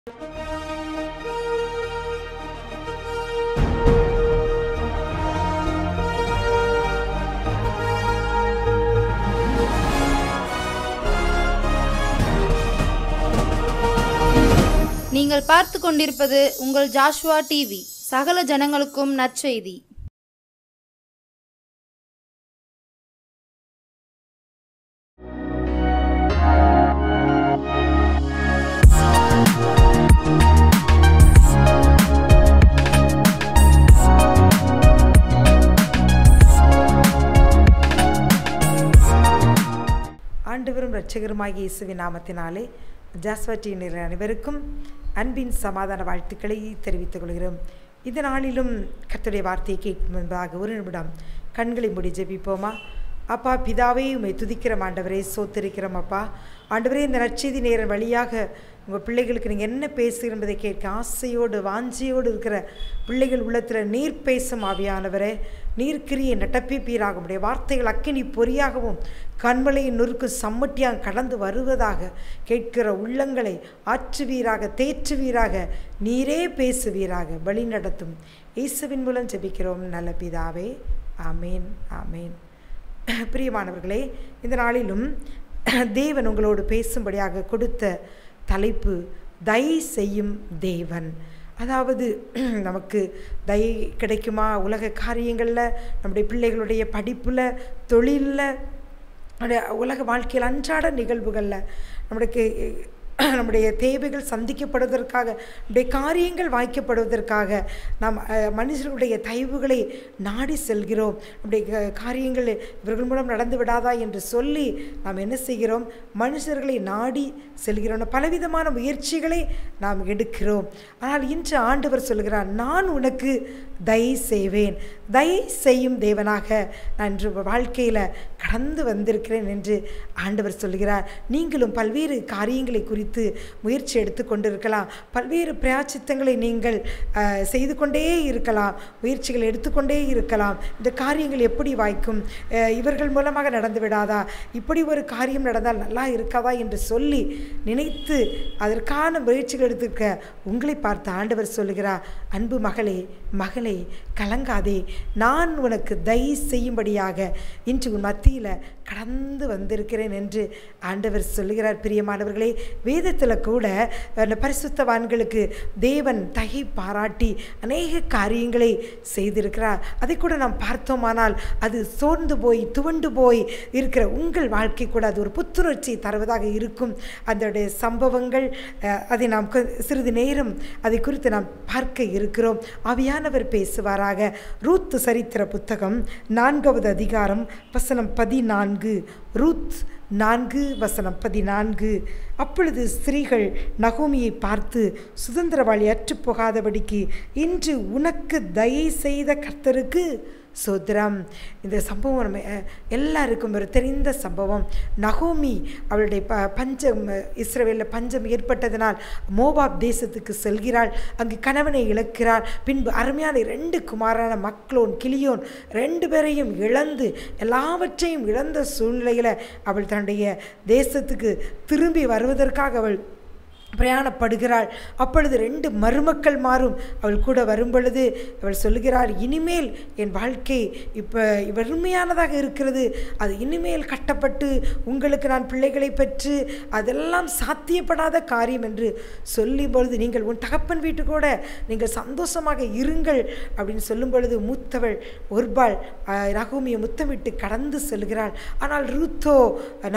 நீங்கள் பார்த்து கொண்டிருப்பது உங்கள் ஜாஷ்வா டிவி. சகல ஜனங்களுக்கும் நற்செய்தி. ஆண்டவரும் இரட்சகருமாகிய இயேசுவின் நாமத்தினாலே ஜாஷ்வா டிவி அனைவருக்கும் அன்பின் சமாதான வாழ்த்துக்களை தெரிவித்துக் கொள்கிறோம். இந்த நாளிலும் கர்த்தருடைய வார்த்தையை கேட்கும் முன்பாக ஒரு நிமிடம் கண்களை மூடி ஜெபிப்போமா. அப்பா பிதாவே, உம்மை துதிக்கிறோம் ஆண்டவரே, சோத்திருக்கிறோம் அப்பா. ஆண்டவரே, இந்த நற்செய்தி நேரம் வழியாக உங்கள் பிள்ளைகளுக்கு நீங்கள் என்ன பேசுகிற என்பதை கேட்க ஆசையோடு வாஞ்சியோடு இருக்கிற பிள்ளைகள் உள்ளத்தில் நீர் பேசும் ஆவியானவரே, நீர்க்கிரியை நடப்பிப்பீராக. உடைய வார்த்தைகள் அக்கினி பொறியாகவும் கண்மலையின் நொறுக்கு சம்மட்டியாக கடந்து வருவதாக கேட்கிற உள்ளங்களை ஆற்றுவீராக, தேற்றுவீராக, நீரே பேசுவீராக, வழி நடத்தும் இயேசுவின் மூலம் ஜெபிக்கிறோம் நல்ல பிதாவே, ஆமேன் ஆமேன். பிரியமானவர்களே, இந்த நாளிலும் தேவன் உங்களோடு பேசும்படியாக கொடுத்த தலைப்பு தயை செய்யும் தேவன். அதாவது நமக்கு தயை கிடைக்குமா? உலக காரியங்களில், நம்முடைய பிள்ளைகளுடைய படிப்பில், தொழிலில், உலக வாழ்க்கையில், அன்றாட நிகழ்வுகளில் நம்முடைய தேவைகள் சந்திக்கப்படுவதற்காக, நம்முடைய காரியங்கள் வாய்க்கப்படுவதற்காக நாம் மனுஷர்களுடைய தயவுகளை நாடி செல்கிறோம். நம்முடைய காரியங்கள் இவர்கள் மூலம் நடந்து விடாதா என்று சொல்லி நாம் என்ன செய்கிறோம்? மனுஷர்களை நாடி செல்கிறோம். பலவிதமான முயற்சிகளை நாம் எடுக்கிறோம். ஆனால் இன்று ஆண்டவர் சொல்கிறார், நான் உனக்கு தயை செய்வேன், தயை செய்யும் தேவனாக நான் இன்று வாழ்க்கையில் கடந்து வந்திருக்கிறேன் என்று ஆண்டவர் சொல்கிறார். நீங்களும் பல்வேறு காரியங்களை குறித்து முயற்சி எடுத்து கொண்டிருக்கலாம். பல்வேறு பிராயச்சித்தங்களை நீங்கள் செய்து கொண்டே இருக்கலாம், முயற்சிகள் எடுத்துக்கொண்டே இருக்கலாம். இந்த காரியங்கள் எப்படி வாய்க்கும்? இவர்கள் மூலமாக நடந்து விடாதா? இப்படி ஒரு காரியம் நடந்தால் நல்லா இருக்காதா என்று சொல்லி நினைத்து அதற்கான முயற்சிகள் எடுத்துக்க உங்களை பார்த்து ஆண்டவர் சொல்லுகிறார், அன்பு மகளே, மகளே, கலங்காதே, நான் உனக்கு தயை செய்யும்படியாக இன்று உன் மத்தியில் கடந்து வந்திருக்கிறேன் என்று ஆண்டவர் சொல்லுகிறார். பிரியமானவர்களே, வேதத்தில் கூட பரிசுத்தவான்களுக்கு தேவன் தயை பாராட்டி அநேக காரியங்களை செய்திருக்கிறார். அதை கூட நாம் பார்த்தோமானால் அது சோர்ந்து போய் துவண்டு போய் இருக்கிற உங்கள் வாழ்க்கை கூட அது ஒரு புத்துணர்ச்சி தருவதாக இருக்கும். அதனுடைய சம்பவங்கள் அதை நாம் சிறிது நேரம் அதை குறித்து நாம் பார்க்க இருக்கிறோம். ஆவியானவர் பேசுவாராக. ரூத் சரித்திர புத்தகம் 4வது அதிகாரம் வசனம் 14. ரூத் 4:14. அப்பொழுது ஸ்திரீகள் நகோமியை பார்த்து, சுதந்திரவாளி அற்றுப்போகாதபடிக்கு இன்று உனக்கு தயை செய்த கர்த்தருக்கு சோத்திரம். இந்த சம்பவம் நம்ம எல்லாருக்கும் ஒரு தெரிந்த சம்பவம். நகோமி அவளுடைய பஞ்சம், இஸ்ரவேலில் பஞ்சம் ஏற்பட்டதனால் மோவாப் தேசத்துக்கு செல்கிறாள். அங்கு கணவனை இழக்கிறாள். பின்பு அருமையான 2 குமாரான மக்லோன், கிளியோன் 2 பேரையும் இழந்து எல்லாவற்றையும் இழந்த சூழ்நிலையில் அவள் தன்னுடைய தேசத்துக்கு திரும்பி வருவதற்காக அவள் பிரயாணப்படுகிறாள். அப்பொழுது 2 மருமக்கள் மாறும் அவள் கூட வரும் பொழுது அவள் சொல்லுகிறாள், இனிமேல் என் வாழ்க்கை இப்போ வெறுமையானதாக இருக்கிறது, அது இனிமேல் கட்டப்பட்டு உங்களுக்கு நான் பிள்ளைகளை பெற்று அதெல்லாம் சாத்தியப்படாத காரியம் என்று சொல்லும் பொழுது, நீங்கள் உன் தகப்பன் வீட்டு கூட நீங்கள் சந்தோஷமாக இருங்கள் அப்படின்னு சொல்லும் பொழுது மூத்தவள் ஒர்பாள் நகோமியை முத்தமிட்டு கடந்து செல்கிறாள். ஆனால் ரூத்தோ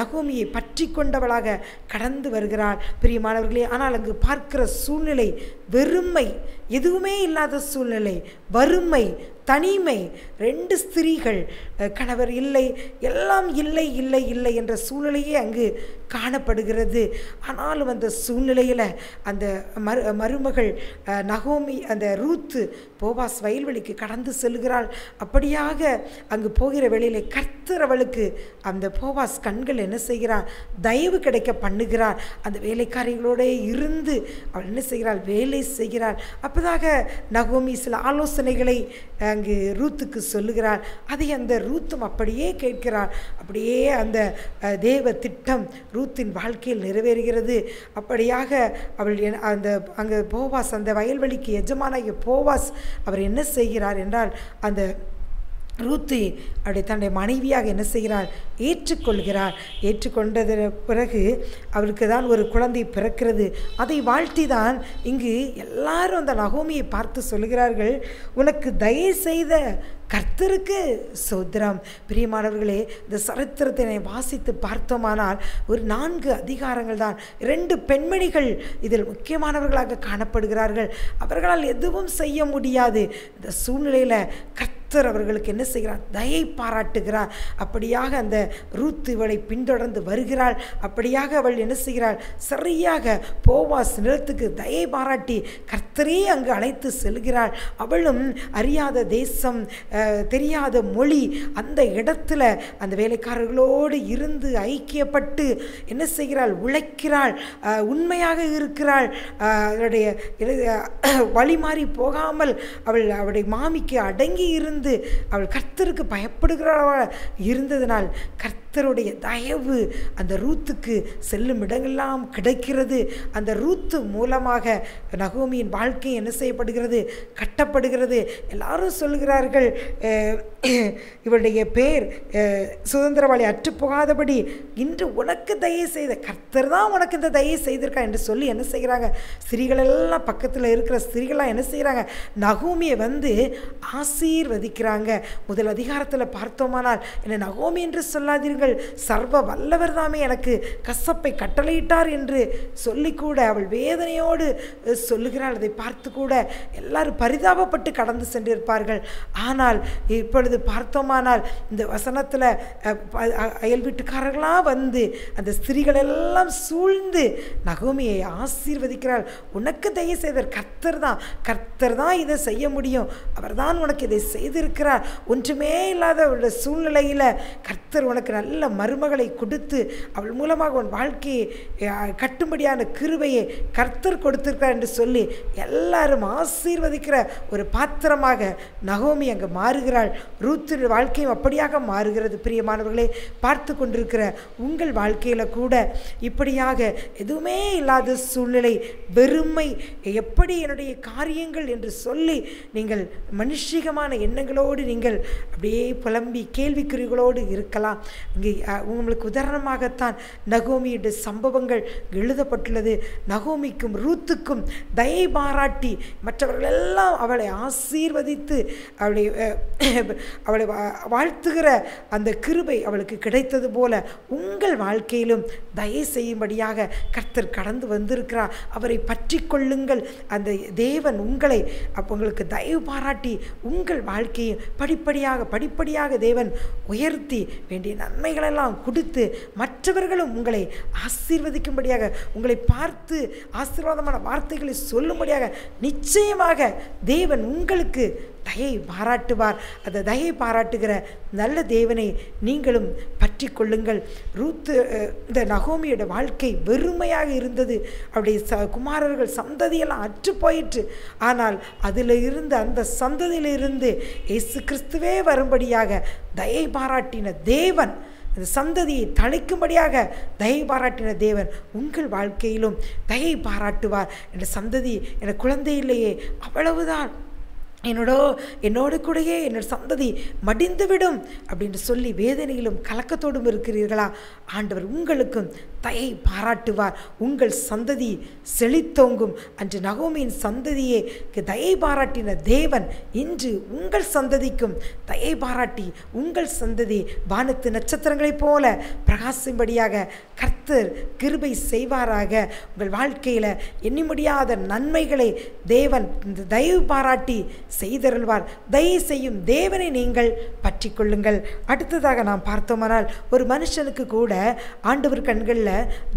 நகோமியை பற்றி கொண்டவளாக கடந்து வருகிறாள். பிரியமானவர்களே, ஆனால் அங்கு பார்க்கிற சூழ்நிலை வெறுமை, எதுவுமே இல்லாத சூழ்நிலை, வறுமை, தனிமை. 2 ஸ்திரீகள், கணவர் இல்லை, எல்லாம் இல்லை இல்லை இல்லை என்ற சூழ்நிலையே அங்கு காணப்படுகிறது. ஆனாலும் அந்த சூழ்நிலையில் அந்த மருமகள் நகோமி, அந்த ரூத்து போவாஸ் வயல்வெளிக்கு கடந்து செல்கிறாள். அப்படியாக அங்கு போகிற வேளையிலே கர்த்தர் அவளுக்கு அந்த போவாஸ் கண்கள் என்ன செய்கிறார்? தயவு கிடைக்க பண்ணுகிறார். அந்த வேலைக்காரிகளோடு இருந்து அவள் என்ன செய்கிறாள்? வேலை செய்கிறாள். அப்போதாக நகோமி சில ஆலோசனைகளை அங்கு ரூத்துக்கு சொல்லுகிறாள். அதை அந்த ரூத்தும் அப்படியே கேட்கிறாள். அப்படியே அந்த தேவ திட்டம் ரூத் ரூத்தின் வாழ்க்கையில் நிறைவேறுகிறது. அப்படியாக அவள் அங்கே போவாஸ், அந்த வயல்வெளிக்கு எஜமானாகிய போவாஸ் அவர் என்ன செய்கிறார் என்றால், அந்த ரூத்து அப்படி தன்னுடைய மனைவியாக என்ன செய்கிறாள், ஏற்றுக்கொள்கிறார். ஏற்றுக்கொண்டது பிறகு அவருக்கு தான் ஒரு குழந்தை பிறக்கிறது. அதை வாழ்த்தி தான் இங்கு எல்லாரும் அந்த நகோமியை பார்த்து சொல்கிறார்கள், உனக்கு தயை செய்த கர்த்தருக்கு சோத்திரம். பிரியமானவர்களே, இந்த சரித்திரத்தினை வாசித்து பார்த்தோமானால் ஒரு 4 அதிகாரங்கள் தான். 2 பெண்மணிகள் இதில் முக்கியமானவர்களாக காணப்படுகிறார்கள். அவர்களால் எதுவும் செய்ய முடியாது. இந்த சூழ்நிலையில் கர்த்தர் அவர்களுக்கு என்ன செய்கிறார், தயை பாராட்டுகிறார். அப்படியாக அந்த ரூத் இவளை பின்தொடர்ந்து வருகிறாள். அப்படியாக அவள் என்ன செய்கிறாள், சரியாக போவாஸ் நிலத்துக்கு தயை பாராட்டி கர்த்தரே அங்கு அழைத்து செல்கிறாள். அவளும் அறியாத தேசம், தெரியாத மொழி, அந்த இடத்துல அந்த வேலைக்காரர்களோடு இருந்து ஐக்கியப்பட்டு என்ன செய்கிறாள், உழைக்கிறாள், உண்மையாக இருக்கிறாள். அவளுடைய வழி மாறி போகாமல் அவளுடைய மாமிக்கு அடங்கி இருந்து அவள் கர்த்தருக்கு பயப்படுகிறவள் இருந்ததனால் கர்த்தருடைய தயவு அந்த ரூத்துக்கு செல்லும் இடங்கள்லாம் கிடைக்கிறது. அந்த ரூத்து மூலமாக நகோமியின் வாழ்க்கை என்ன செய்யப்படுகிறது, கட்டப்படுகிறது. எல்லாரும் சொல்கிறார்கள், இவளுடைய பேர் சுதந்திரவாளி அற்று போகாதபடி இன்று உனக்கு தயை செய்த கர்த்தர் தான் உனக்கு இந்த தயை செய்திருக்கா என்று சொல்லி என்ன செய்கிறாங்க, ஸ்திரீகளெல்லாம் பக்கத்தில் இருக்கிற ஸ்திரீகள்லாம் என்ன செய்கிறாங்க, நகோமியை வந்து ஆசீர்வதிக்கிறாங்க. முதல் அதிகாரத்தில் பார்த்தோமானால், என்ன நகோமி என்று சொல்லாதீர்கள், சர்வ வல்லவர் தாமே எனக்கு கசப்பை கட்டளையிட்டார் என்று சொல்லி கூட அவள் வேதனையோடு சொல்லுகிறாள். அதை பார்த்து கூட எல்லாரும் பரிதாபப்பட்டு கடந்து சென்றிருப்பார்கள். ஆனால் இப்பொழுது பார்த்தோமானால் இந்த வசனத்தில் அயல் வீட்டுக்காரர்களாக வந்து அந்த ஸ்திரீகள் எல்லாம் சூழ்ந்து நகோமியை ஆசீர்வதிக்கிறாள். உனக்கு தயவு செய்தார் கர்த்தர் தான் இதை செய்ய முடியும், அவர் தான் உனக்கு இதை செய்திருக்கிறார். ஒன்றுமே இல்லாத அவளுடைய சூழ்நிலையில் கர்த்தர் உனக்கு நல்ல மருமகளை கொடுத்து அவள் மூலமாக உன் வாழ்க்கையை கட்டும்படியான கிருபையை கர்த்தர் கொடுத்திருக்கிறார் என்று சொல்லி எல்லாரும் ஆசீர்வதிக்கிற ஒரு பாத்திரமாக நகோமி அங்கே மாறுகிறாள். ரூத்து வாழ்க்கையும் அப்படியாக மாறுகிறது. பிரியமானவர்களே, பார்த்து கொண்டிருக்கிற உங்கள் வாழ்க்கையில் கூட இப்படியாக எதுவுமே இல்லாத சூழ்நிலை, வெறுமை, எப்படி என்னுடைய காரியங்கள் என்று சொல்லி நீங்கள் மனுஷிகமான எண்ணங்களோடு நீங்கள் அப்படியே புலம்பி கேள்விக்குறிகளோடு இருக்கலாம். இங்கே உங்களுக்கு உதாரணமாகத்தான் நகோமியுடைய சம்பவங்கள் எழுதப்பட்டுள்ளது. நகோமிக்கும் ரூத்துக்கும் தயை பாராட்டி மற்றவர்கள் எல்லாம் அவளை ஆசீர்வதித்து அவளை வாழ்த்துகிற அந்த கிருபை அவளுக்கு கிடைத்தது போல உங்கள் வாழ்க்கையிலும் தயை செய்யும்படியாக கர்த்தர் கடந்து வந்திருக்கிறார். அவரை பற்றி கொள்ளுங்கள். அந்த தேவன் உங்களை உங்களுக்கு தயவு பாராட்டி உங்கள் வாழ்க்கையை படிப்படியாக தேவன் உயர்த்தி வேண்டிய நன்மைகளெல்லாம் கொடுத்து மற்றவர்களும் உங்களை ஆசீர்வதிக்கும்படியாக, உங்களை பார்த்து ஆசீர்வாதமான வார்த்தைகளை சொல்லும்படியாக நிச்சயமாக தேவன் உங்களுக்கு தயை பாராட்டுவார். அந்த தயை பாராட்டுகிற நல்ல தேவனை நீங்களும் பற்றி கொள்ளுங்கள். ரூத்து இந்த நகோமியோட வாழ்க்கை வெறுமையாக இருந்தது. அவருடைய குமாரர்கள் சந்ததியெல்லாம் அற்று போயிற்று. ஆனால் அதில் இருந்து அந்த சந்ததியிலிருந்து இயேசு கிறிஸ்துவே வரும்படியாக தயை பாராட்டின தேவன், அந்த சந்ததியை தழைக்கும்படியாக தயை பாராட்டின தேவன் உங்கள் வாழ்க்கையிலும் தயை பாராட்டுவார். என் சந்ததி, என் குழந்தை இல்லையே, அவ்வளவுதான், என்னோடு கூடயே என்னோட சந்ததி மடிந்துவிடும் அப்படின்னு சொல்லி வேதனையிலும் கலக்கத்தோடும் இருக்கிறீர்களா? ஆண்டவர் உங்களுக்கும் தயை பாராட்டுவார். உங்கள் சந்ததி செழித்தோங்கும். அன்று நகோமியின் சந்ததியே தயை பாராட்டின தேவன் இன்று உங்கள் சந்ததிக்கும் தயை பாராட்டி உங்கள் சந்ததி வானத்து நட்சத்திரங்களைப் போல பிரகாசிம்படியாக கர்த்தர் கிருபை செய்வாராக. உங்கள் வாழ்க்கையில் எண்ணி முடியாத நன்மைகளை தேவன் இந்த தயவு பாராட்டி செய்தருள்வார். தயை செய்யும் தேவனை நீங்கள் பற்றி கொள்ளுங்கள். அடுத்ததாக நாம் பார்த்தோமானால், ஒரு மனுஷனுக்கு கூட ஆண்டவர் கண்களில்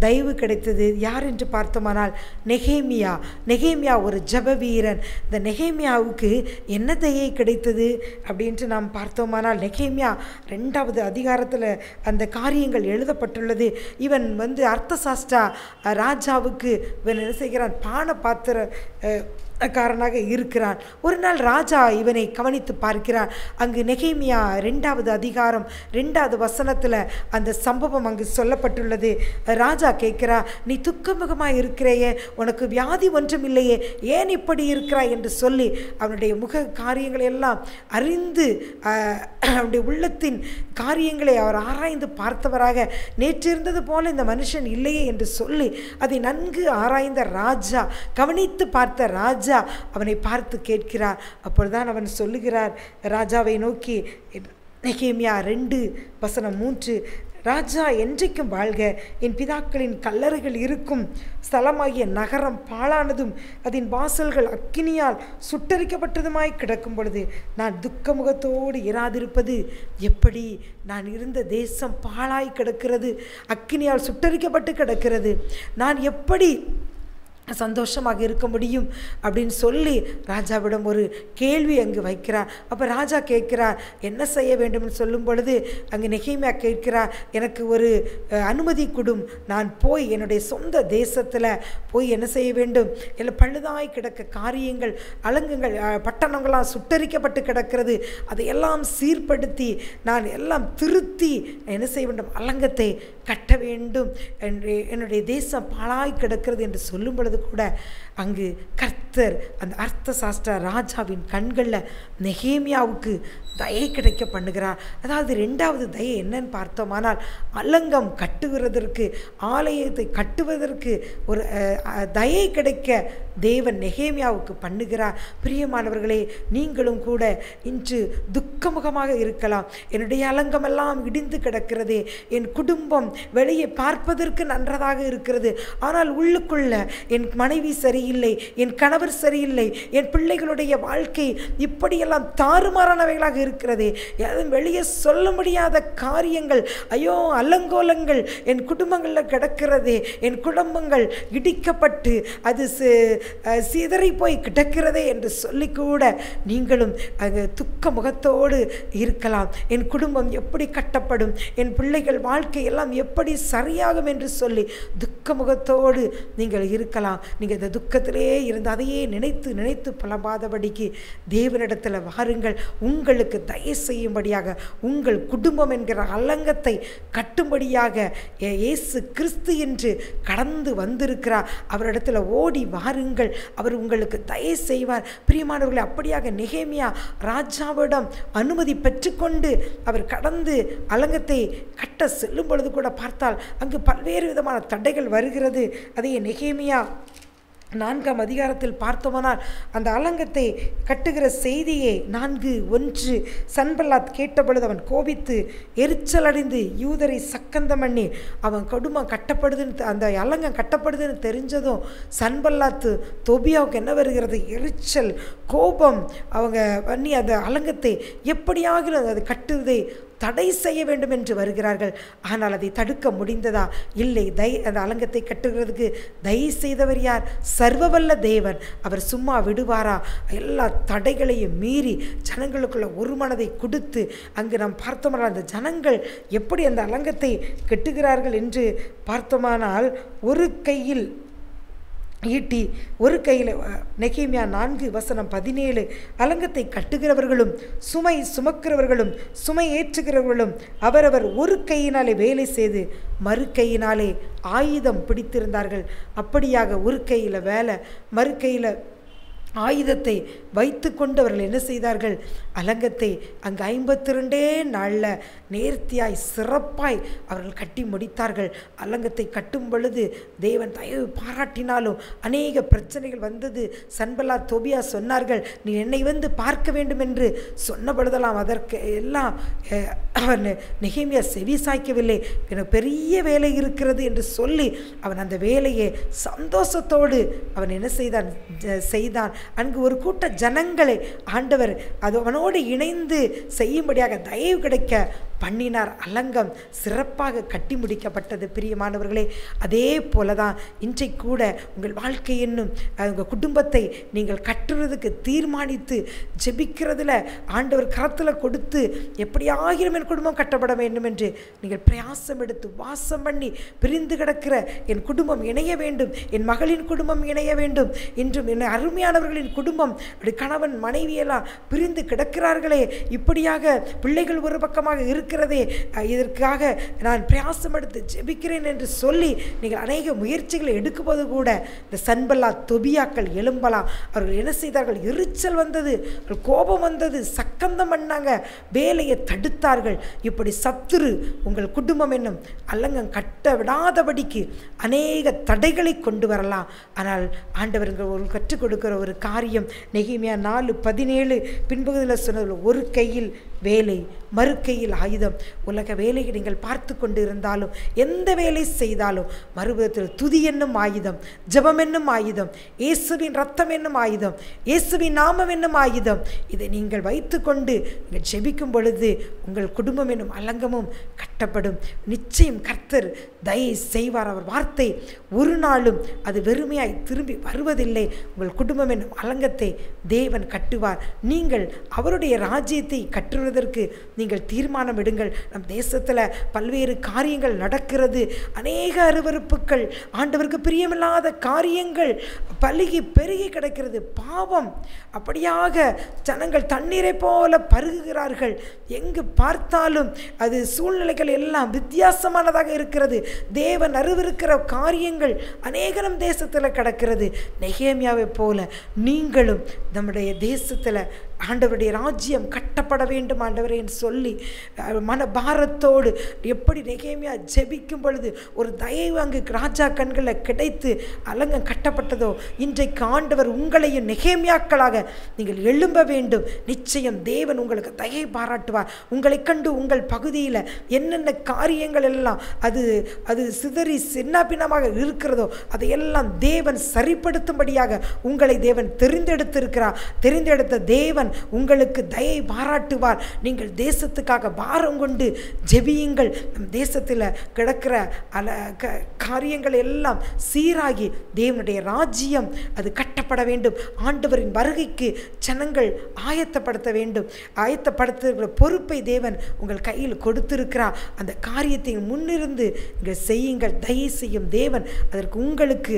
தயவு கிடைத்தது யார் என்று பார்த்தோமானால் நெகேமியா ஒரு ஜப வீரன். இந்த நெகேமியாவுக்கு என்ன தயை கிடைத்தது அப்படின்ட்டு நாம் பார்த்தோமானால், நெகேமியா 2வது அதிகாரத்தில் அந்த காரியங்கள் எழுதப்பட்டுள்ளது. இவன் வந்து அர்த்தசாஸ்டா ராஜாவுக்கு இவன் என்ன செய்கிறான், பான பாத்திர காரனாக இருக்கிறான். ஒரு நாள் ராஜா இவனை கவனித்து பார்க்கிறார். அங்கு நெகேமியா 2வது அதிகாரம் 2வது வசனத்தில் அந்த சம்பவம் அங்கு சொல்லப்பட்டுள்ளது. ராஜா கேட்கிறா, நீ துக்கமுகமாக இருக்கிறேயே, உனக்கு வியாதி ஒன்றும் இல்லையே, ஏன் இப்படி இருக்கிறாய் என்று சொல்லி அவனுடைய முக காரியங்களை எல்லாம் அறிந்து அவனுடைய உள்ளத்தின் காரியங்களை அவர் ஆராய்ந்து பார்த்தவராக, நேற்று இருந்தது போல இந்த மனுஷன் இல்லையே என்று சொல்லி அதை நன்கு ஆராய்ந்த ராஜா, கவனித்து பார்த்த ராஜா அவனை பார்த்து கேட்கிறார். அப்பொழுதுதான் அவன் சொல்லுகிறார் ராஜாவை நோக்கி, நெகேமியா 2:3, ராஜா என்றைக்கும் வாழ்க, என் பிதாக்களின் கல்லறைகள் இருக்கும் ஸ்தலமாகிய நகரம் பாழானதும் அதன் வாசல்கள் அக்கினியால் சுட்டரிக்கப்பட்டதுமாய் கிடக்கும் பொழுது நான் துக்கமுகத்தோடு இராதிருப்பது எப்படி? நான் இருந்த தேசம் பாழாய் கிடக்கிறது, அக்கினியால் சுட்டரிக்கப்பட்டு கிடக்கிறது, நான் எப்படி சந்தோஷமாக இருக்க முடியும் அப்படின்னு சொல்லி ராஜாவிடம் ஒரு கேள்வி அங்கு வைக்கிறார். அப்போ ராஜா கேட்கிறார், என்ன செய்ய வேண்டும்னு சொல்லும் பொழுது அங்கு நெகேமியா கேட்கிறார், எனக்கு ஒரு அனுமதி கொடும், நான் போய் என்னுடைய சொந்த தேசத்தில் போய் என்ன செய்ய வேண்டும், எல்லாம் பழுதாய் கிடக்க காரியங்கள், அலங்குங்கள், பட்டணங்களாம் சுட்டரிக்கப்பட்டு கிடக்கிறது, அதையெல்லாம் சீர்படுத்தி நான் எல்லாம் திருத்தி என்ன செய்ய வேண்டும், அலங்கத்தை கட்ட வேண்டும், என்னுடைய தேசம் பாழாய் கிடக்கிறது என்று சொல்லும் பொழுது கூட அங்கு கர்த்தர் அந்த அர்த்த சாஸ்திர ராஜாவின் கண்களில் நெகேமியாவுக்கு தயை கிடைக்க பண்ணுகிறார். அதாவது 2வது தயை என்னன்னு பார்த்தோமானால், அலங்கம் கட்டுவதற்கு, ஆலயத்தை கட்டுவதற்கு ஒரு தயை கிடைக்க தேவன் நெகேமியாவுக்கு பண்ணுகிறார். பிரியமானவர்களே, நீங்களும் கூட இன்று துக்கமுகமாக இருக்கலாம். என்னுடைய அலங்கமெல்லாம் இடிந்து கிடக்கிறது, என் குடும்பம் வெளியே பார்ப்பதற்கு நன்றதாக இருக்கிறது, ஆனால் உள்ளுக்குள்ள என் மனைவி சரியில்லை, என் கணவர் சரியில்லை, என் பிள்ளைகளுடைய வாழ்க்கை இப்படியெல்லாம் தாறுமாறானவைகளாக இருக்கிறது, எதுவும் வெளியே சொல்ல முடியாத காரியங்கள், ஐயோ அலங்கோலங்கள் என் குடும்பங்களில் கிடக்கிறது, என் குடும்பங்கள் இடிக்கப்பட்டு அது சிதறி போய் கிடக்கிறதே என்று சொல்லி கூட நீங்களும் அங்கே துக்க முகத்தோடு இருக்கலாம். என் குடும்பம் எப்படி கட்டப்படும், என் பிள்ளைகள் வாழ்க்கை எல்லாம் எப்படி சரியாகும் என்று சொல்லி துக்க முகத்தோடு நீங்கள் இருக்கலாம். நீங்கள் இந்த துக்கத்திலே இருந்து அதையே நினைத்து நினைத்து புலம்பாதபடிக்கு தேவனிடத்தில் வாருங்கள். உங்களுக்கு தயை செய்யும்படியாக, உங்கள் குடும்பம் என்கிற அலங்கத்தை கட்டும்படியாக இயேசு கிறிஸ்து என்று கடந்து வந்திருக்கிறார். அவரிடத்தில் ஓடி வாருங்கள், அவர் உங்களுக்கு தயை செய்வார். பிரியமானவர்களே, அப்படியாக நெகேமியா ராஜாவிடம் அனுமதி பெற்றுக்கொண்டு அவர் கடந்து அலங்கத்தை கட்ட செல்லும் பொழுது கூட பார்த்தால் அங்கு பல்வேறு விதமான தடைகள் வருகிறது. அதை நெகேமியா 4ஆம் அதிகாரத்தில் பார்த்தோமானால் அந்த அலங்கத்தை கட்டுகிற செய்தியை 4:1 சன்பல்லாத் கேட்டபொழுது அவன் கோபித்து எரிச்சலடைந்து யூதரை சக்கந்தம் பண்ணி அவன் குடும்பம் கட்டப்படுதுன்னு, அந்த அலங்கம் கட்டப்படுதுன்னு தெரிஞ்சதும் சன்பல்லாத்து தொபியாவுக்கு என்ன வருகிறது, எரிச்சல், கோபம். அவங்க பண்ணி அந்த அலங்கத்தை எப்படியாக அது கட்டுவதை தடை செய்ய வேண்டும் என்று வருகிறார்கள். ஆனால் அதை தடுக்க முடிந்ததா? இல்லை. அந்த அலங்கத்தை கட்டுகிறதுக்கு தயை செய்தவர் யார்? சர்வவல்ல தேவன். அவர் சும்மா விடுவாரா? எல்லா தடைகளையும் மீறி ஜனங்களுக்குள்ள ஒரு மனதை கொடுத்து அங்கு நாம் பார்த்தோமானால் அந்த ஜனங்கள் எப்படி அந்த அலங்கத்தை கட்டுகிறார்கள் என்று பார்த்தோமானால், ஒரு கையில் ஈட்டி, ஒரு கையில் நெகேமியா 4:17 அலங்கத்தை கட்டுகிறவர்களும் சுமை சுமக்கிறவர்களும் சுமை ஏற்றுகிறவர்களும் அவரவர் ஒரு கையினாலே வேலை செய்து மறு கையினாலே ஆயுதம் பிடித்திருந்தார்கள். அப்படியாக ஒரு கையில் வேலை, மறு கையில் ஆயுதத்தை வைத்து கொண்டு அவர்கள் என்ன செய்தார்கள், அலங்கத்தை அங்கு 52 நாளில் நேர்த்தியாய் சிறப்பாய் அவர்கள் கட்டி முடித்தார்கள். அலங்கத்தை கட்டும் பொழுது தேவன் தயவு பாராட்டினாலும் அநேக பிரச்சனைகள் வந்தது. சன்பல்லாத் தொபியா சொன்னார்கள், நீ என்னை வந்து பார்க்க வேண்டும் என்று சொன்ன பொழுதெல்லாம் அதற்கு எல்லாம் அவன் நெகேமியா செவி சாய்க்கவில்லை. எனக்கு பெரிய வேலை இருக்கிறது என்று சொல்லி அவன் அந்த வேலையை சந்தோஷத்தோடு அவன் என்ன செய்தான். அங்கு ஒரு கூட்ட ஜனங்களை ஆண்டவர் அது அவனோடு இணைந்து செய்யும்படியாக தயவு கிடைக்க பண்ணினார். அலங்கம் சிறப்பாக கட்டி முடிக்கப்பட்டது. பிரியமானவர்களே, அதே போல தான் இன்றைக்கு கூட உங்கள் வாழ்க்கை என்னும் உங்கள் குடும்பத்தை நீங்கள் கட்டுறதுக்கு தீர்மானித்து ஜெபிக்கிறதுல ஆண்டவர் கரத்தில் கொடுத்து எப்படியாகிலும் என் குடும்பம் கட்டப்பட வேண்டும் என்று நீங்கள் பிரயாசம் எடுத்து வாசம் பண்ணி பிரிந்து கிடக்கிற என் குடும்பம் இணைய வேண்டும், என் மகளின் குடும்பம் இணைய வேண்டும், இன்றும் என் அருமையானவர்களின் குடும்பம் கணவன் மனைவியெல்லாம் பிரிந்து கிடக்கிறார்களே, இப்படியாக பிள்ளைகள் ஒரு பக்கமாக இருக்கிறதே, இதற்காக நான் பிரயாசம் எடுத்து ஜெபிக்கிறேன் என்று சொல்லி நீங்கள் அநேக முயற்சிகளை எடுக்கும்போது கூட இந்த சன்பல்லா தொபியாக்கள் எழும்பலாம். அவர்கள் என்ன செய்தார்கள்? எரிச்சல் வந்தது, கோபம் வந்தது, சக்கந்தம் பண்ணாங்க, வேலையை தடுத்தார்கள். இப்படி சத்துரு உங்கள் குடும்பம் என்னும் அல்லங்கம் கட்ட விடாதபடிக்கு அநேக தடைகளை கொண்டு வரலாம். ஆனால் ஆண்டவர் ஒரு கற்றுக் கொடுக்கிற ஒரு காரியம் நெகேமியா 4:17 பின்பகுதியில் சொன்னது, ஒரு கையில் வேலை மறு கையில் ஆயுதம். உலக வேலையை நீங்கள் பார்த்து கொண்டு இருந்தாலும் எந்த வேலை செய்தாலும் மறுபுறத்தில் துதி என்னும் ஆயுதம், ஜெபம் என்னும் ஆயுதம், இயேசுவின் ரத்தம் என்னும் ஆயுதம், இயேசுவின் நாமம் என்னும் ஆயுதம், இதை நீங்கள் வைத்து கொண்டு நீங்கள் ஜெபிக்கும் பொழுது உங்கள் குடும்பம் என்னும் அலங்கமும் கட்டப்படும். நிச்சயம் கர்த்தர் தயை செய்வார். அவர் வார்த்தை ஒரு நாளும் அது வெறுமையாய் திரும்பி வருவதில்லை. உங்கள் குடும்பம் என்னும் அலங்கத்தை தேவன் கட்டுவார். நீங்கள் அவருடைய ராஜ்யத்தை கட்டுவதற்கு நீங்கள் தீர்மானம் எடுங்கள். நம் தேசத்தில் பல்வேறு காரியங்கள் நடக்கிறது. அநேக அருவருப்புகள், ஆண்டவருக்கு பிரியமில்லாத காரியங்கள் பலுகி பெருகி கிடக்கிறது. பாவம் அப்படியாக ஜனங்கள் தண்ணீரை போல பருகுகிறார்கள். எங்கு பார்த்தாலும் அது சூழ்நிலைகள் எல்லாம் வித்தியாசமானதாக இருக்கிறது. தேவன் அருவருக்கிற காரியங்கள் அநேகரும் தேசத்தில் கிடக்கிறது. நெகேமியாவை போல நீங்களும் நம்முடைய தேசத்தில் ஆண்டவருடைய ராஜ்யம் கட்டப்பட வேண்டும் ஆண்டவரே சொல்லி மனபாரத்தோடு எப்படி நெகேமியா ஜெபிக்கும் பொழுது ஒரு தயவு அங்கு ராஜா கண்களில் கிடைத்து அலங்கம் கட்டப்பட்டதோ, இன்றைக்கு ஆண்டவர் உங்களையும் நெகேமியாக்களாக நீங்கள் எழும்ப வேண்டும். நிச்சயம் தேவன் உங்களுக்கு தயை பாராட்டுவார். உங்களை கண்டு உங்கள் பகுதியில் என்னென்ன காரியங்கள் எல்லாம் அது சிதறி சின்னாபின்னமாக இருக்கிறதோ அதையெல்லாம் தேவன் சரிப்படுத்தும்படியாக உங்களை தேவன் தெரிந்தெடுத்திருக்கிறார். தெரிந்தெடுத்த தேவன் உங்களுக்கு தயை பாராட்டுவார். நீங்கள் தேசத்துக்காக பாரம் கொண்டு ஜெபியுங்கள். நம் தேசத்தில் கிடக்கிற காரியங்கள் எல்லாம் சீராகி தேவனுடைய ராஜ்யம் அது கட்டப்பட வேண்டும். ஆண்டவரின் வருகைக்கு ஜனங்கள் ஆயத்தப்படுத்த வேண்டும். ஆயத்தப்படுத்துகிற பொறுப்பை தேவன் உங்கள் கையில் கொடுத்திருக்கிறார். அந்த காரியத்தை முன்னிருந்து நீங்கள் செய்யுங்கள். தயை செய்யும் தேவன் அதற்கு உங்களுக்கு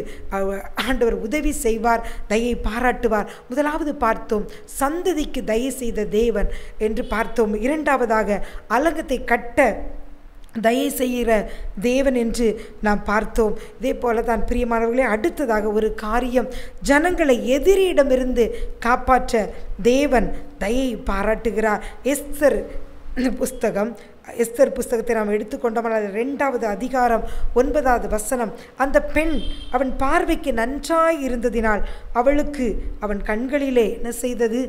ஆண்டவர் உதவி செய்வார், தயை பாராட்டுவார். முதலாவது பார்த்தோம் சந்ததிக்கு தயை செய்த தேவன் என்று பார்த்தோம். இரண்டாவதாக அலங்கத்தை கட்ட தயை செய்கிற தேவன் என்று நாம் பார்த்தோம். இதே போல தான் பிரியமானவர்களே, அடுத்ததாக ஒரு காரியம், ஜனங்களை எதிரியிடமிருந்து காப்பாற்ற தேவன் தயை பாராட்டுகிறார். எஸ்தர் புஸ்தகத்தை நாம் எடுத்துக்கொண்டோம். 2வது அதிகாரம் 9வது வசனம், அந்த பெண் அவன் பார்வைக்கு நன்றாய் இருந்ததினால் அவளுக்கு அவன் கண்களிலே என்ன செய்தது?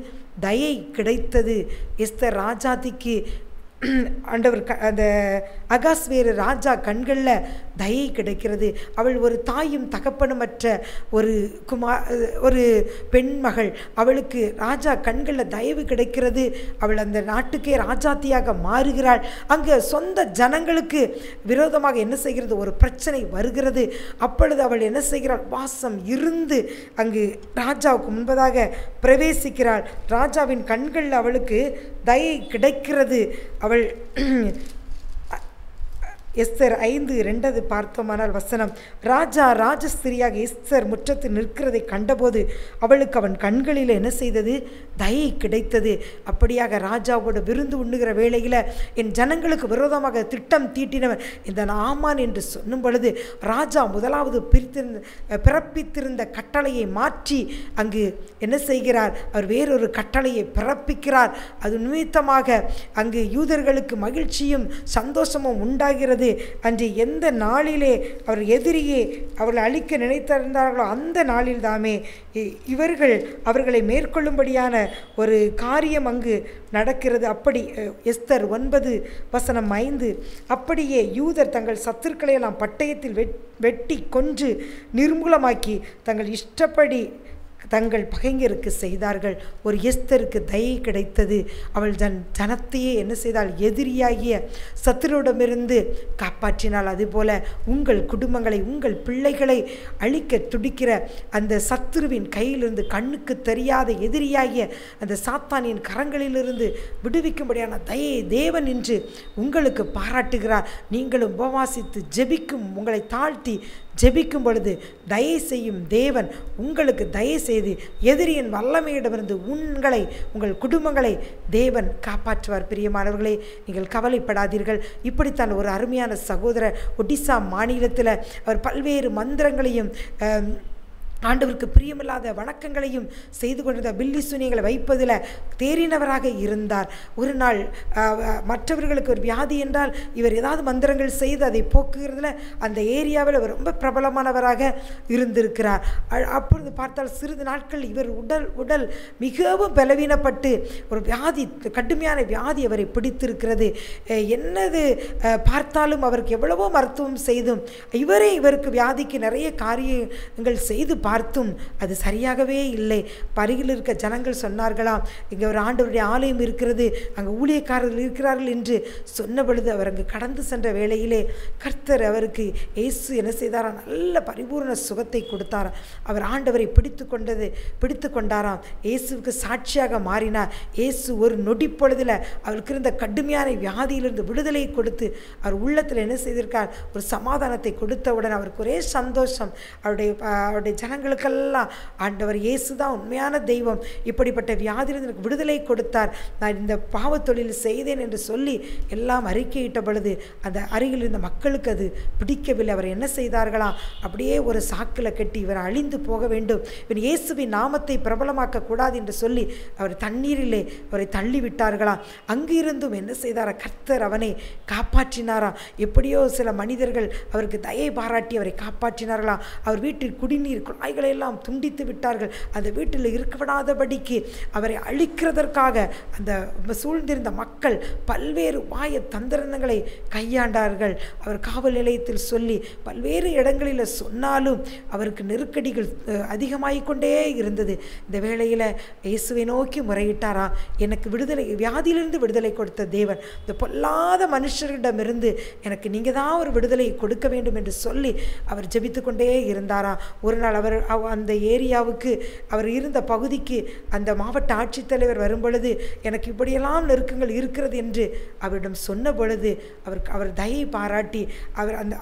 தயை கிடைத்தது. எஸ்தர் ராஜாத்திக்கு ஆண்டவர் அந்த அகாஸ்வேரு ராஜா கண்களில் தயை கிடைக்கிறது. அவள் ஒரு தாயும் தகப்பனுமற்ற ஒரு பெண்மகள். அவளுக்கு ராஜா கண்களில் தயவு கிடைக்கிறது. அவள் அந்த நாட்டுக்கே ராஜாத்தியாக மாறுகிறாள். அங்கே சொந்த ஜனங்களுக்கு விரோதமாக என்ன செய்கிறது? ஒரு பிரச்சனை வருகிறது. அப்பொழுது அவள் என்ன செய்கிறாள்? வாசம் இருந்து அங்கு ராஜாவுக்கு முன்பதாக பிரவேசிக்கிறாள். ராஜாவின் கண்களில் அவளுக்கு தயை கிடைக்கிறது. அவள் எஸ்தர் 5:2 பார்த்தோமானால் வசனம், ராஜா ராஜஸ்திரியாக எஸ்தர் முற்றத்தில் நிற்கிறதை கண்டபோது அவளுக்கு அவன் கண்களில் என்ன செய்தது? தயை கிடைத்தது. அப்படியாக ராஜாவோட விருந்து உண்ணுகிற வேளையில் என் ஜனங்களுக்கு விரோதமாக திட்டம் தீட்டினவன் இந்த நாமான் என்று சொல்லும் பொழுது ராஜா முதலாவது பிறப்பித்திருந்த கட்டளையை மாற்றி அங்கு என்ன செய்கிறார்? அவர் வேறொரு கட்டளையை பிறப்பிக்கிறார். அது நிமித்தமாக அங்கு யூதர்களுக்கு மகிழ்ச்சியும் சந்தோஷமும் உண்டாகிறது. அன்று எந்த நாளிலே அவர் எதிரியே அவர்களை அழிக்க நினைத்திருந்தார்களோ அந்த நாளில் தாமே இவர்கள் அவர்களை மேற்கொள்ளும்படியான ஒரு காரியம் அங்கு நடக்கிறது. அப்படி எஸ்தர் 9:5, அப்படியே யூதர் தங்கள் சத்துருக்களை எல்லாம் பட்டயத்தில் வெட்டி கொன்று நிர்மூலமாக்கி தங்கள் இஷ்டப்படி தங்கள் பகைஞருக்கு செய்தார்கள். ஒரு எஸ்தருக்கு தயை கிடைத்தது. அவள் ஜனத்தையே என்ன செய்தால், எதிரியாகிய சத்துருவிடமிருந்து காப்பாற்றினாள். அதுபோல உங்கள் குடும்பங்களை, உங்கள் பிள்ளைகளை அழிக்க துடிக்கிற அந்த சத்துருவின் கையிலிருந்து, கண்ணுக்கு தெரியாத எதிரியாகிய அந்த சாத்தானின் கரங்களிலிருந்து விடுவிக்கும்படியான தயை தேவன் என்று உங்களுக்கு பாராட்டுகிறார். நீங்களும் உபவாசித்து ஜெபிக்கும், உங்களை தாழ்த்தி ஜெபிக்கும் பொழுது தயை செய்யும் தேவன் உங்களுக்கு தயை செய்து எதிரியின் வல்லமையிடமிருந்து உங்களை, உங்கள் குடும்பங்களை தேவன் காப்பாற்றுவார். பிரியமானவர்களே, நீங்கள் கவலைப்படாதீர்கள். இப்படித்தான் ஒரு அருமையான சகோதரர் ஒடிசா மாநிலத்தில் அவர் பல்வேறு மந்திரங்களையும் ஆண்டவருக்கு பிரியமில்லாத வணக்கங்களையும் செய்து கொண்டிருந்த, பில்லி சூனியங்களை வைப்பதில் தேறினவராக இருந்தார். ஒரு நாள் மற்றவர்களுக்கு ஒரு வியாதி என்றால் இவர் ஏதாவது மந்திரங்கள் செய்து அதை போக்குகிறதுல அந்த ஏரியாவில் அவர் ரொம்ப பிரபலமானவராக இருந்திருக்கிறார். அப்பொழுது பார்த்தால் சிறிது நாட்கள் இவர் உடல் மிகவும் பலவீனப்பட்டு ஒரு வியாதி, கடுமையான வியாதி அவரை பிடித்திருக்கிறது. என்னது பார்த்தாலும் அவருக்கு எவ்வளவோ மருத்துவம் செய்தும் இவருக்கு வியாதிக்கு நிறைய காரியங்கள் செய்து பார்த்தும் அது சரியாகவே இல்லை. பருகில் இருக்க ஜனங்கள் சொன்னார்களாம், இங்கே ஒரு ஆண்டவருடைய ஆலயம் இருக்கிறது, அங்கே ஊழியக்காரர்கள் இருக்கிறார்கள் என்று சொன்ன பொழுது அவர் அங்கு கடந்து சென்ற வேளையிலே கர்த்தர் அவருக்கு இயேசு என்ன செய்தாராம், நல்ல பரிபூர்ண சுகத்தை கொடுத்தாராம். அவர் ஆண்டவரை பிடித்து கொண்டாராம். இயேசுவுக்கு சாட்சியாக மாறினார். இயேசு ஒரு நொடி பொழுதில் அவருக்கு இருந்த கடுமையான வியாதியிலிருந்து விடுதலை கொடுத்து அவர் உள்ளத்தில் என்ன செய்திருக்கார், ஒரு சமாதானத்தை கொடுத்தவுடன் அவருக்கு ஒரே சந்தோஷம். அவருடைய ஜனங்களுக்கெல்லாம் ஆண்டவர் இயேசு தான் உண்மையான தெய்வம், இப்படிப்பட்ட வியாதியிலிருந்து எனக்கு விடுதலை கொடுத்தார், நான் இந்த பாவத் தொழில் செய்தேன் என்று சொல்லி எல்லாம் அறிக்கையிட்ட பொழுது அந்த அருகில் இருந்த மக்களுக்கு அது பிடிக்கவில்லை. அவர் என்ன செய்தார்களாம், அப்படியே ஒரு சாக்கில் கட்டி இவர் அழிந்து போக வேண்டும், இவர் இயேசுவின் நாமத்தை பிரபலமாக்க கூடாது என்று சொல்லி அவர் தண்ணீரிலே அவரை தள்ளி விட்டார்களாம். அங்கிருந்தும் என்ன செய்தாரா, கர்த்தர் அவனை காப்பாற்றினாராம். எப்படியோ சில மனிதர்கள் அவருக்கு தயை பாராட்டி அவரை காப்பாற்றினார்களாம். அவர் வீட்டில் குடிநீர் குழாய்களை எல்லாம் துண்டித்து விட்டார்கள். அந்த வீட்டில் இருக்க விடாதபடிக்கு அவரை அழிக்கிறதற்காக அந்த சூழ்ந்திருந்த மக்கள் பல்வேறு மாய தந்திரங்களை கையாண்டார்கள். அவர் காவல் நிலையத்தில் சொல்லி பல்வேறு இடங்களில் சொன்னாலும் அவருக்கு நெருக்கடிகள் அதிகமாகிக்கொண்டே இருந்தது. இந்த வேளையில் இயேசுவை நோக்கி முறையிட்டாரா, எனக்கு விடுதலை, வியாதியிலிருந்து விடுதலை கொடுத்த தேவன், இந்த பொல்லாத மனுஷரிடமிருந்து எனக்கு நீங்கள் தான் ஒரு விடுதலையை கொடுக்க வேண்டும் என்று சொல்லி அவர் ஜெபித்து கொண்டே இருந்தாரா. ஒரு நாள் அவர் அந்த ஏரியாவுக்கு, அவர் இருந்த பகுதிக்கு அந்த மாவட்ட ஆட்சித்தலைவர் வரும்பொழுது எனக்கு இப்படியெல்லாம் நெருக்கங்கள் இருக்கிறது என்று அவரிடம் சொன்ன பொழுது அவர் தயை பாராட்டி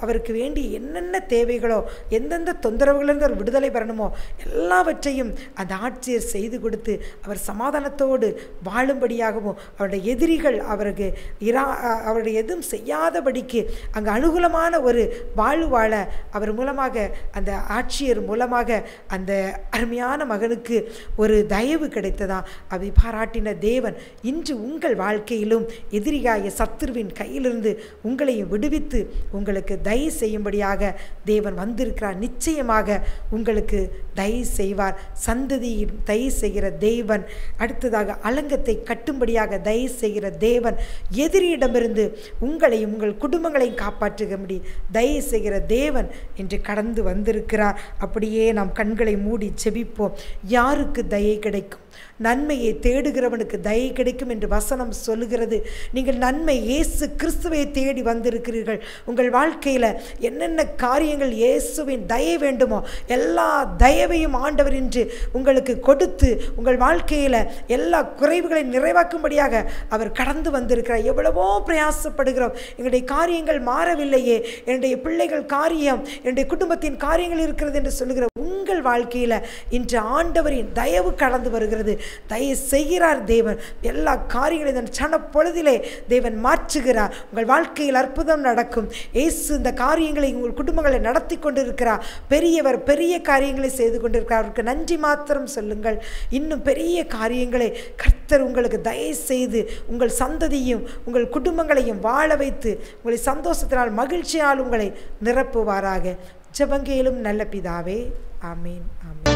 அவருக்கு வேண்டி என்னென்ன தேவைகளோ, எந்தெந்த தொந்தரவுகளிலிருந்து அவர் விடுதலை பெறணுமோ எல்லாவற்றையும் அந்த ஆட்சியர் செய்து கொடுத்து அவர் சமாதானத்தோடு வாழும்படியாகவும் அவருடைய எதிரிகள் அவருடைய எதுவும் செய்யாதபடிக்கு அங்கு அனுகூலமான ஒரு வாழ்வு வாழ அவர் மூலமாக, அந்த ஆட்சியர் மூலமாக அந்த அருமையான மகனுக்கு ஒரு தயவு கிடைத்ததா. அதை பாராட்டின தேவன் இன்று உங்கள் வாழ்க்கையிலும் எதிரியாய சத்துருவின் கையிலிருந்து உங்களையும் விடுவித்து உங்களுக்கு தயவு செய்யும்படியாக தேவன் வந்திருக்கிறார். நிச்சயமாக உங்களுக்கு தயவு செய்வார். சந்ததியில் தயவு செய்கிற தேவன், அடுத்ததாக அலங்கத்தை கட்டும்படியாக தயவு செய்கிற தேவன், எதிரியிடமிருந்து உங்களையும் உங்கள் குடும்பங்களையும் காப்பாற்றும்படி தயவு செய்கிற தேவன் என்று கடந்து வந்திருக்கிறார். அப்படியே நாம் கண்களை மூடி ஜெபிப்போம். யாருக்கு தயை கிடைக்கும்? நன்மையை தேடுகிறவனுக்கு தயை கிடைக்கும் என்று வசனம் சொல்லுகிறது. நீங்கள் நன்மை இயேசு கிறிஸ்துவை தேடி வந்திருக்கிறீர்கள். உங்கள் வாழ்க்கையில் என்னென்ன காரியங்கள் இயேசுவின் தயை வேண்டுமோ எல்லா தயவையும் ஆண்டவர் இன்று உங்களுக்கு கொடுத்து உங்கள் வாழ்க்கையில் எல்லா குறைவுகளையும் நிறைவாக்கும்படியாக அவர் கடந்து வந்திருக்கிறார். எவ்வளவோ பிரயாசப்படுகிறோம், எங்களுடைய காரியங்கள் மாறவில்லையே, என்னுடைய பிள்ளைகள் காரியம், என்னுடைய குடும்பத்தின் காரியங்கள் இருக்கிறது என்று சொல்லுகிற உங்கள் வாழ்க்கையில் இன்று ஆண்டவரின் தயவு கடந்து வருகிறது. தயவு செய்கிறார் தேவன். எல்லா காரியங்களையும் சன பொழுதிலே தேவன் மாற்றுகிறார். உங்கள் வாழ்க்கையில் அற்புதம் நடக்கும். இயேசு இந்த காரியங்களை உங்கள் குடும்பங்களை நடத்தி கொண்டிருக்கிறார். பெரியவர் பெரிய காரியங்களை செய்து கொண்டிருக்கிறார். அவருக்கு நன்றி மாத்திரம் சொல்லுங்கள். இன்னும் பெரிய காரியங்களை கர்த்தர் உங்களுக்கு தயவு செய்து உங்கள் சந்ததியும் உங்கள் குடும்பங்களையும் வாழ வைத்து உங்களை சந்தோஷத்தினால் மகிழ்ச்சியால் உங்களை நிரப்புவாராக. ஜெபங்கேலும் நல்ல பிதாவே, ஆமீன், ஆமீன்.